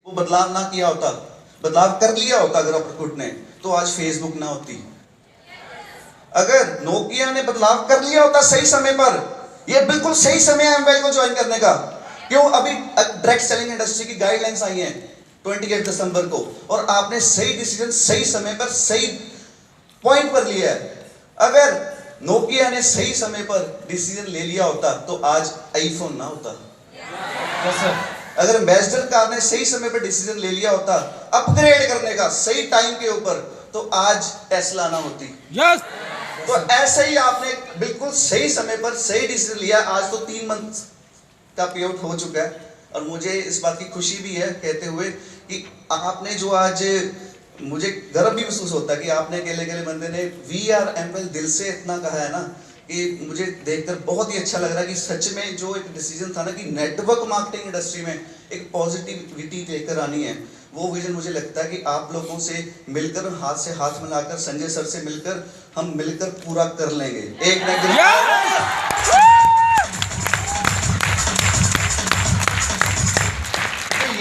वो बदलाव ना किया होता, बदलाव कर लिया होता अगर अपरकुट ने, तो आज फेसबुक ना होती। अगर नोकिया ने बदलाव कर लिया होता सही समय पर, ये बिल्कुल सही समय है एमवेल को ज्वाइन करने का। क्यों? अभी डायरेक्ट सेलिंग इंडस्ट्री की गाइडलाइंस आई हैं 28 दिसंबर को, और आपने सही डिसीजन सही समय पर सही पॉइंट पर लिया है। अगर नोकिया ने सही समय पर डिसीजन ले लिया होता तो आज आईफोन ना होता। अगर एम्बेसडर कार ने सही समय पर डिसीजन ले लिया होता अपग्रेड करने का सही टाइम के ऊपर, तो आज टेस्ला ना होती। यस तो ऐसे ही आपने बिल्कुल सही समय पर सही डिसीजन लिया। आज तो 3 मंथ का पे आउट हो चुका है, और मुझे इस बात की खुशी भी है कहते हुए कि आपने जो आज, मुझे गर्व भी महसूस होता है कि आपने अकेले अकेले बंदे ने वी आर एमवेल दिल से इतना कहा है ना, कि मुझे देखकर बहुत ही अच्छा लग रहा है कि सच में जो एक डिसीजन था ना कि नेटवर्क मार्केटिंग इंडस्ट्री में एक पॉजिटिविटी लेकर आनी है, वो विजन मुझे लगता है कि आप लोगों से मिलकर, हाथ से हाथ मिलाकर, संजय सर से मिलकर, हम मिलकर पूरा कर लेंगे एक ना एक दिन।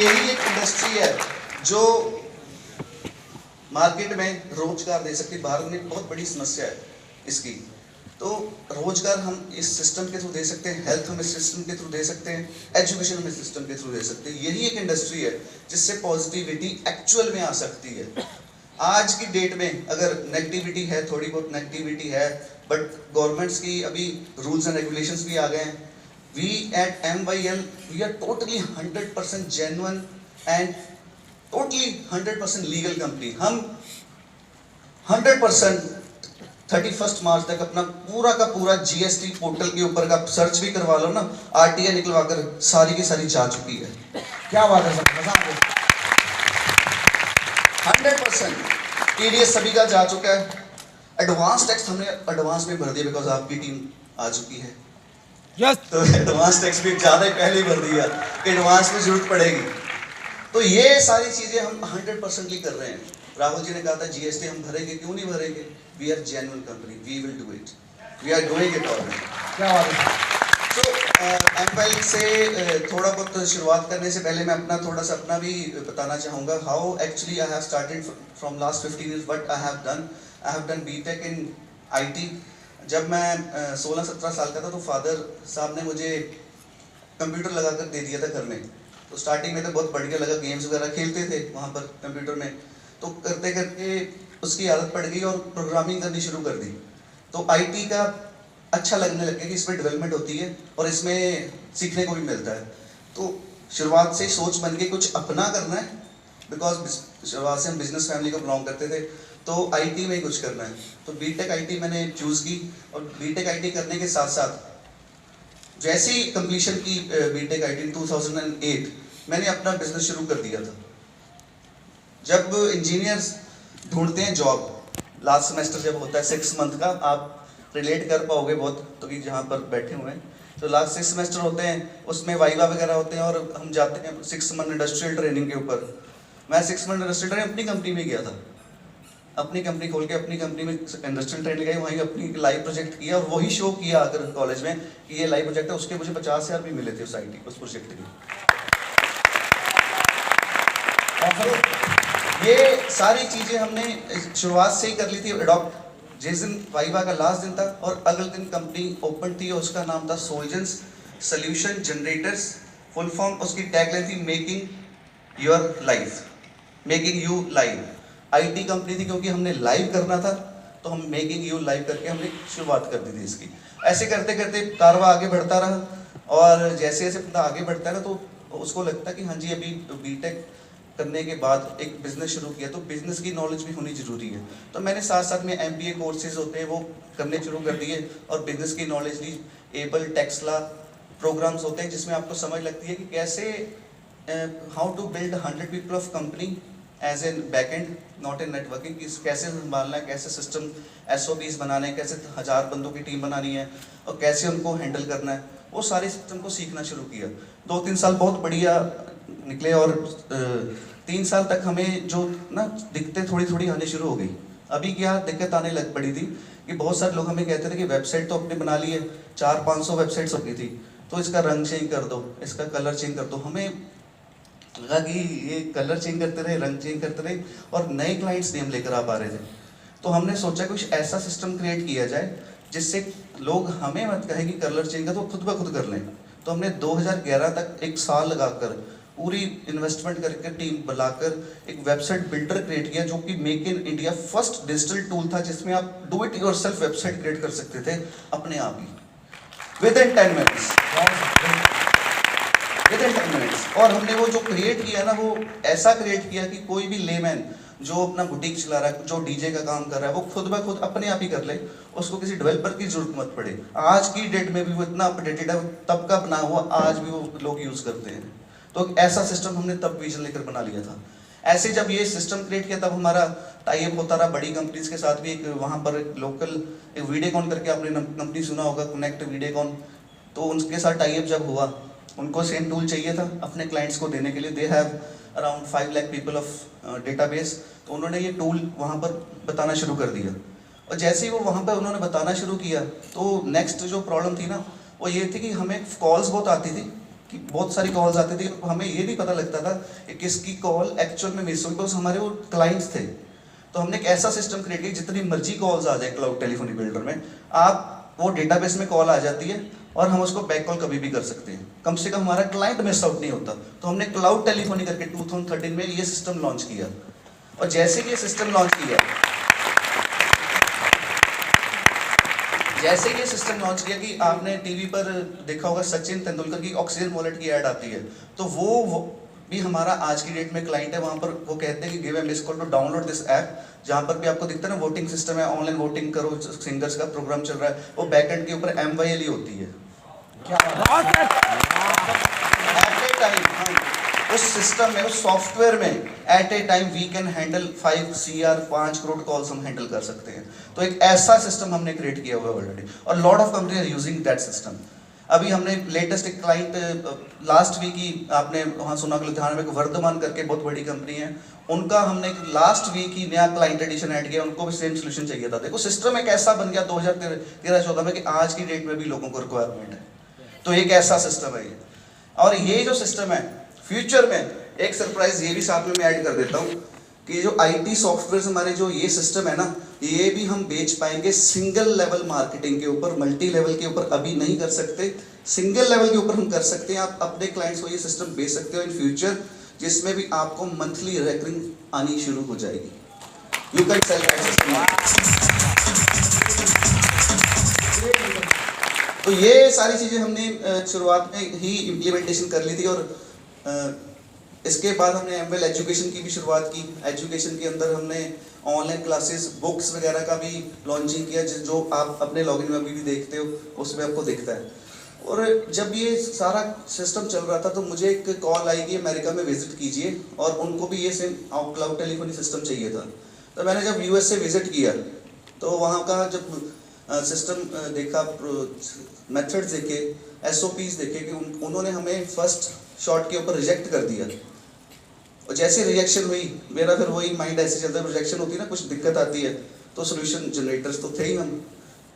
यही एक इंडस्ट्री है जो मार्केट में रोजगार दे सकती है। भारत में बहुत बड़ी समस्या है इसकी, तो रोजगार हम इस सिस्टम के थ्रू दे सकते हैं, हेल्थ हम इस सिस्टम के थ्रू दे सकते हैं, एजुकेशन हम इस सिस्टम के थ्रू दे सकते हैं। यही एक इंडस्ट्री है जिससे पॉजिटिविटी एक्चुअल में आ सकती है। आज की डेट में अगर नेगेटिविटी है, थोड़ी बहुत नेगेटिविटी है, बट गवर्नमेंट्स की अभी रूल्स एंड रेगुलेशंस भी आ गए हैं। We at MYL, we are totally 100% genuine and totally 100% legal company. हम 100% 31 मार्च तक अपना पूरा का पूरा GST पोर्टल के ऊपर का सर्च भी करवा लो ना, RTI निकलवा कर सारी की सारी जा चुकी है। क्या बात है सर, मजा आ गया। 100% TDS सभी का जा चुका है। एडवांस टैक्स हमने एडवांस में भर दिया बिकॉज आपकी टीम आ चुकी है, यस तो एडवांस टैक्स भी ज़्यादा ही पहले ही भर दिया कि एडवांस में जरूरत पड़ेगी। तो ये सारी चीज़ें हम 100% कर रहे हैं। राहुल जी ने कहा था GST हम भरेंगे, क्यों नहीं भरेंगे? We are genuine company, we will do it, we are doing it already. क्या बात है। तो एमवेल से थोड़ा बहुत शुरुआत करने से पहले मैं अपना थोड़ा सा अपना भी बताना चाहूँगा। How actually I have started from last 15 years what I have done BTech in IT। जब मैं 16-17 साल का था तो फादर साहब ने मुझे कंप्यूटर लगा कर दे दिया था घर में। तो स्टार्टिंग में तो बहुत बढ़िया लगा, गेम्स वगैरह खेलते थे वहाँ पर कंप्यूटर में, तो करते करते उसकी आदत पड़ गई और प्रोग्रामिंग करनी शुरू कर दी। तो IT का अच्छा लगने लग गया कि इसमें डेवलपमेंट होती है और इसमें सीखने को भी मिलता है। तो शुरुआत से सोच बन के कुछ अपना करना है, बिकॉज शुरुआत से हम बिजनेस फैमिली को बिलोंग करते थे, तो IT में ही कुछ करना है। तो BTech IT मैंने चूज़ की, और BTech IT करने के साथ साथ जैसे ही कंप्लीशन की BTech IT 2008 मैंने अपना बिजनेस शुरू कर दिया था। जब इंजीनियर्स ढूंढते हैं जॉब, लास्ट सेमेस्टर जब होता है 6 मंथ का, आप रिलेट कर पाओगे बहुत, तो कि जहाँ पर बैठे हुए हैं, तो लास्ट 6 सेमेस्टर होते हैं, उसमें वाइवा वगैरह होते हैं, और हम जाते हैं 6 मंथ इंडस्ट्रियल ट्रेनिंग के ऊपर। मैं 6 मंथ इंडस्ट्रियल ट्रेनिंग अपनी कंपनी में गया था, अपनी कंपनी खोल के अपनी कंपनी में इंडस्ट्रियल ट्रेनिंग गई, वहीं अपनी लाइव प्रोजेक्ट किया, और वही शो किया आकर कॉलेज में कि ये लाइव प्रोजेक्ट है। उसके मुझे 50,000 भी मिले थे उस प्रोजेक्ट के। ये सारी चीज़ें हमने शुरुआत से ही कर ली थी अडॉप्ट। जिस दिन वाइवा का लास्ट दिन था और अगले दिन कंपनी ओपन थी, उसका नाम था सोल्जेंस सोल्यूशन जनरेटर्स। फुल फॉर्म उसकी टैगलाइन थी making your life, making you live. IT company थी क्योंकि हमने लाइव करना था, तो हम मेकिंग यू लाइव करके हमने शुरुआत कर दी थी इसकी। ऐसे करते करते कारवा आगे बढ़ता रहा, और जैसे जैसे बंदा आगे बढ़ता है ना, तो उसको लगता है कि हाँ जी अभी BTech करने के बाद एक बिजनेस शुरू किया, तो बिजनेस की नॉलेज भी होनी जरूरी है। तो मैंने साथ साथ में MBA कोर्सेज होते हैं वो करने शुरू कर दिए, और बिजनेस की नॉलेज ली। एबल टेक्सला प्रोग्राम्स होते हैं जिसमें आपको समझ लगती है कि कैसे how to build 100 people of company as an backend, not in networking, कि कैसे संभालना है, कैसे सिस्टम SOPs बनाने हैं, कैसे 1000 बंदों की टीम बनानी है, और कैसे उनको हैंडल करना है, वो सारे सिस्टम को सीखना शुरू किया। 2-3 साल बहुत बढ़िया निकले, और 3 साल तक हमें जो ना दिक्कतें थोड़ी थोड़ी आने शुरू हो गई। अभी क्या दिक्कत आने लग पड़ी थी कि बहुत सारे लोग हमें कहते थे कि वेबसाइट तो अपने बना लिए, 400-500 वेबसाइट्स हो गई थी, तो इसका रंग चेंज कर दो, इसका कलर चेंज कर दो। हमें लगा कि ये कलर चेंज करते रहे, रंग चेंज करते रहे और नए क्लाइंट्स नहीं हम लेकर आ पा रहे थे। तो हमने सोचा कुछ ऐसा सिस्टम क्रिएट किया जाए जिससे लोग हमें मत कहें कि कलर चेंज कर, तो खुद ब खुद कर लें। तो हमने 2011 तक एक साल लगाकर पूरी इन्वेस्टमेंट करके टीम बुलाकर एक वेबसाइट बिल्डर क्रिएट किया, जो कि make in India first digital tool था जिसमें आप do it yourself website create कर सकते थे अपने आप ही within 10 minutes. Within 10 minutes. और हमने वो जो क्रिएट किया ना, वो ऐसा क्रिएट किया कि कोई भी लेमैन जो अपना बुटीक चला रहा है, जो डीजे का काम कर रहा है, वो खुद ब खुद अपने आप ही कर ले, उसको किसी डेवलपर की जरूरत मत पड़े। आज की डेट में भी वो इतना अपडेटेड है, तब का बना हुआ आज भी वो लोग यूज करते हैं। तो ऐसा सिस्टम हमने तब विजन लेकर बना लिया था। ऐसे जब ये सिस्टम क्रिएट किया तब हमारा टाई अप होता रहा बड़ी कंपनीज के साथ भी। एक वहाँ पर लोकल एक वीडियोकॉन करके आपने कंपनी सुना होगा, कनेक्ट वीडियोकॉन, तो उनके साथ टाई अप जब हुआ, उनको सेम टूल चाहिए था अपने क्लाइंट्स को देने के लिए। They have around 5 lakh people of database. तो उन्होंने ये टूल वहाँ पर बताना शुरू कर दिया। और जैसे ही वो वहाँ पर उन्होंने बताना शुरू किया, तो नेक्स्ट जो प्रॉब्लम थी ना, वो ये थी कि हमें कॉल्स बहुत आती थी, कि बहुत सारी कॉल्स आती थी, हमें ये नहीं पता लगता था कि किसकी कॉल एक्चुअल में मिस हुई, बिकॉज हमारे वो क्लाइंट्स थे। तो हमने एक ऐसा सिस्टम क्रिएट किया जितनी मर्जी कॉल्स आ जाए क्लाउड टेलीफोनी बिल्डर में, आप वो डेटाबेस में कॉल आ जाती है और हम उसको बैक कॉल कभी भी कर सकते हैं। कम से कम हमारा क्लाइंट मिस आउट नहीं होता। तो हमने क्लाउड टेलीफोनी करके 2013 में ये सिस्टम लॉन्च किया। और जैसे ही ये सिस्टम लॉन्च किया, जैसे ये सिस्टम लॉन्च किया कि आपने टीवी पर देखा होगा सचिन तेंदुलकर की ऑक्सीजन वॉलेट की ऐड आती है, तो वो भी हमारा आज की डेट में क्लाइंट है। वहाँ पर वो कहते हैं कि give a miss call to download this app, जहाँ पर भी आपको दिखता है ना वोटिंग सिस्टम है, ऑनलाइन वोटिंग करो, सिंगर्स का प्रोग्राम चल रहा है, वो बैकएंड के ऊपर MYL ही होती है। क्या बात है। एट ए टाइम उस सिस्टम में, उस सॉफ्टवेयर में at a time we can handle 5 CR 5 crore calls हम हैंडल कर सकते हैं। तो एक ऐसा सिस्टम हमने क्रिएट किया हुआ है ऑलरेडी, और lot of company are using that system. अभी हमने लेटेस्ट एक क्लाइंट लास्ट वीक ही आपने वहाँ सुना, लुधियाना में वर्धमान करके बहुत बड़ी कंपनी है, उनका हमने लास्ट वीक ही नया क्लाइंट एडिशन ऐड किया। उनको भी सेम सोल्यूशन चाहिए था। देखो सिस्टम एक ऐसा बन गया 2013-14 में कि आज की डेट में भी लोगों को रिक्वायरमेंट है। तो एक ऐसा सिस्टम है ये। और ये जो सिस्टम है फ्यूचर में, एक सरप्राइज ये भी साथ में मैं ऐड कर देता हूँ कि जो IT सॉफ्टवेयर हमारे जो ये सिस्टम है ना, ये भी हम बेच पाएंगे सिंगल लेवल मार्केटिंग के ऊपर, मल्टी लेवल के ऊपर अभी नहीं कर सकते, सिंगल लेवल के ऊपर हम कर सकते हैं। आप अपने क्लाइंट्स को ये सिस्टम बेच सकते हो इन फ्यूचर, जिसमें भी आपको मंथली रिकरिंग आनी शुरू हो जाएगी। You can sell that system. तो ये सारी चीजें हमने शुरुआत में ही इम्प्लीमेंटेशन कर ली थी। और इसके बाद हमने MWell एजुकेशन की भी शुरुआत की। एजुकेशन के अंदर हमने ऑनलाइन क्लासेस, बुक्स वगैरह का भी लॉन्चिंग किया, जो आप अपने लॉगिन में अभी भी देखते हो, उसमें आपको दिखता है। और जब ये सारा सिस्टम चल रहा था तो मुझे एक कॉल आई कि अमेरिका में विजिट कीजिए, और उनको भी ये सेम क्लाउड टेलीफोनी सिस्टम चाहिए था। तो मैंने जब US से विजिट किया तो वहाँ का जब सिस्टम देखा, मेथड्स देखे, SOPs देखे, कि उन्होंने हमें फर्स्ट शॉट के ऊपर रिजेक्ट कर दिया। और जैसे रिजेक्शन हुई, मेरा फिर वही माइंड ऐसे चलता है, रिजेक्शन होती है ना, कुछ दिक्कत आती है, तो सोल्यूशन जनरेटर्स तो थे ही हम।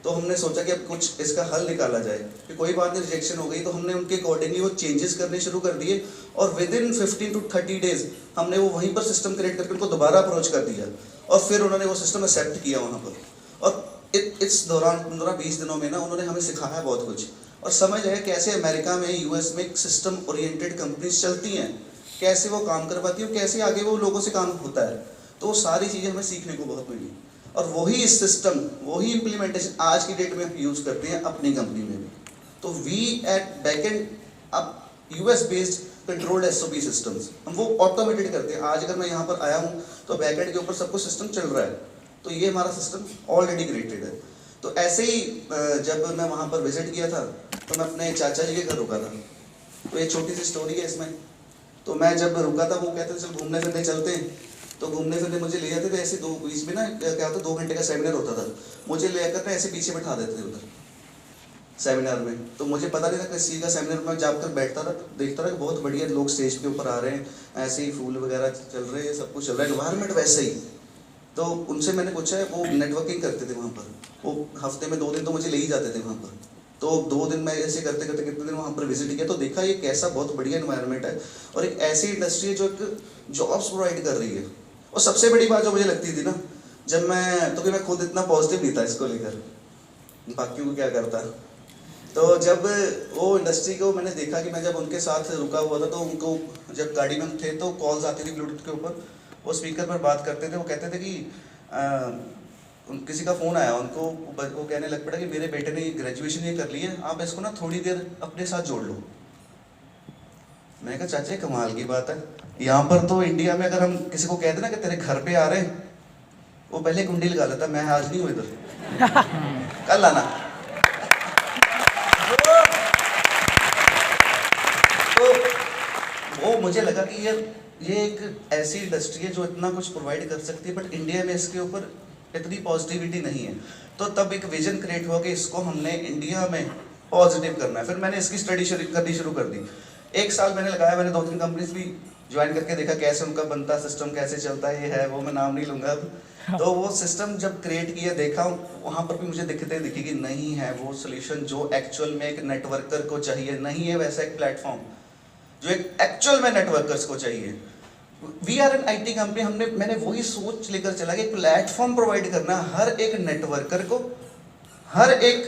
तो हमने सोचा कि अब कुछ इसका हल निकाला जाए, कि कोई बात नहीं रिजेक्शन हो गई, तो हमने उनके अकॉर्डिंगली वो चेंजेस करने शुरू कर दिए। और विद इन 15 to 30 डेज हमने वो वहीं पर सिस्टम क्रिएट करके उनको दोबारा अप्रोच कर दिया, और फिर उन्होंने वो सिस्टम एक्सेप्ट किया वहाँ पर। और इस दौरान 15-20 दिनों में ना उन्होंने हमें सिखाया बहुत कुछ, और समझ आया कैसे अमेरिका में, US में सिस्टम ओरिएंटेड कंपनीज चलती हैं, कैसे वो काम कर पाती है, और कैसे आगे वो लोगों से काम होता है। तो वो सारी चीज़ें हमें सीखने को बहुत मिली, और वही सिस्टम, वही इम्प्लीमेंटेशन आज की डेट में हम यूज़ करते हैं अपनी कंपनी में भी। तो वी एट बैकएंड अब US based controlled SOP systems हम वो ऑटोमेटेड करते हैं। आज अगर मैं यहाँ पर आया हूँ तो बैकएंड के ऊपर सब कुछ सिस्टम चल रहा है, तो ये हमारा सिस्टम ऑलरेडी क्रिएटेड है। तो ऐसे ही जब मैं वहाँ पर विजिट किया था तो मैं अपने चाचा जी के घर रुका था। तो एक छोटी सी स्टोरी है इसमें। तो मैं जब रुका था, वो कहते थे चल घूमने फिरने चलते हैं, तो घूमने फिरने मुझे ले जाते थे। ऐसे दो बीच में ना क्या होता, 2 घंटे का सेमिनार होता था, मुझे ले जाकर ऐसे पीछे बैठा देते थे उधर सेमिनार में। तो मुझे पता नहीं था किस चीज़ का सेमिनार में, जाकर बैठता था, देखता था कि बहुत बढ़िया लोग स्टेज के ऊपर आ रहे हैं, ऐसे ही फूल वगैरह चल रहे हैं, सब कुछ चल रहा है, एनवायरनमेंट वैसे ही। तो उनसे मैंने पूछा, वो नेटवर्किंग करते थे वहाँ पर, वो हफ्ते में 2 दिन तो मुझे ले ही जाते थे वहाँ पर। तो 2 दिन मैं ऐसे करते करते कितने दिन वहाँ पर विजिट किया, तो देखा ये कैसा बहुत बढ़िया इन्वायरमेंट है और एक ऐसी इंडस्ट्री है जो एक जॉब्स प्रोवाइड कर रही है। और सबसे बड़ी बात जो मुझे लगती थी ना, जब मैं खुद इतना पॉजिटिव नहीं था इसको लेकर, बाकियों को क्या करता, तो जब वो इंडस्ट्री को मैंने देखा कि मैं जब उनके साथ रुका हुआ था, तो उनको जब गाड़ी में थे तो कॉल्स आती थी ब्लूटूथ के ऊपर, वो स्पीकर पर बात करते थे, वो कहते थे कि किसी का फ़ोन आया उनको, वो कहने लग पड़ा कि मेरे बेटे ने ग्रेजुएशन ये कर ली है, आप इसको ना थोड़ी देर अपने साथ जोड़ लो। मैंने कहा चाचा कमाल की बात है, यहाँ पर तो इंडिया में अगर हम किसी को कहते ना कि तेरे घर पे आ रहे हैं, वो पहले कुंडी लगा लेता, मैं आज नहीं हूँ इधर, कल आना। तो वो मुझे लगा कि यार ये एक ऐसी इंडस्ट्री है जो इतना कुछ प्रोवाइड कर सकती है, बट इंडिया में इसके ऊपर इतनी पॉजिटिविटी नहीं है। तो तब एक विजन क्रिएट हुआ कि इसको हमने इंडिया में पॉजिटिव करना है। फिर मैंने इसकी स्टडी करनी शुरू कर दी। 1 साल मैंने लगाया, मैंने 2-3 कंपनीज भी ज्वाइन करके देखा कैसे उनका बनता सिस्टम, कैसे चलता है, ये है वो, मैं नाम नहीं लूँगा अब। तो वो सिस्टम जब क्रिएट किया, देखा वहाँ पर भी मुझे दिखी कि नहीं है वो सोल्यूशन जो एक्चुअल में एक नेटवर्कर को चाहिए, नहीं है वैसा एक प्लेटफॉर्म जो एक एक्चुअल में नेटवर्कर्स को चाहिए। We are an IT company, मैंने वही सोच लेकर चला कि प्लेटफॉर्म प्रोवाइड करना हर एक नेटवर्कर को, हर एक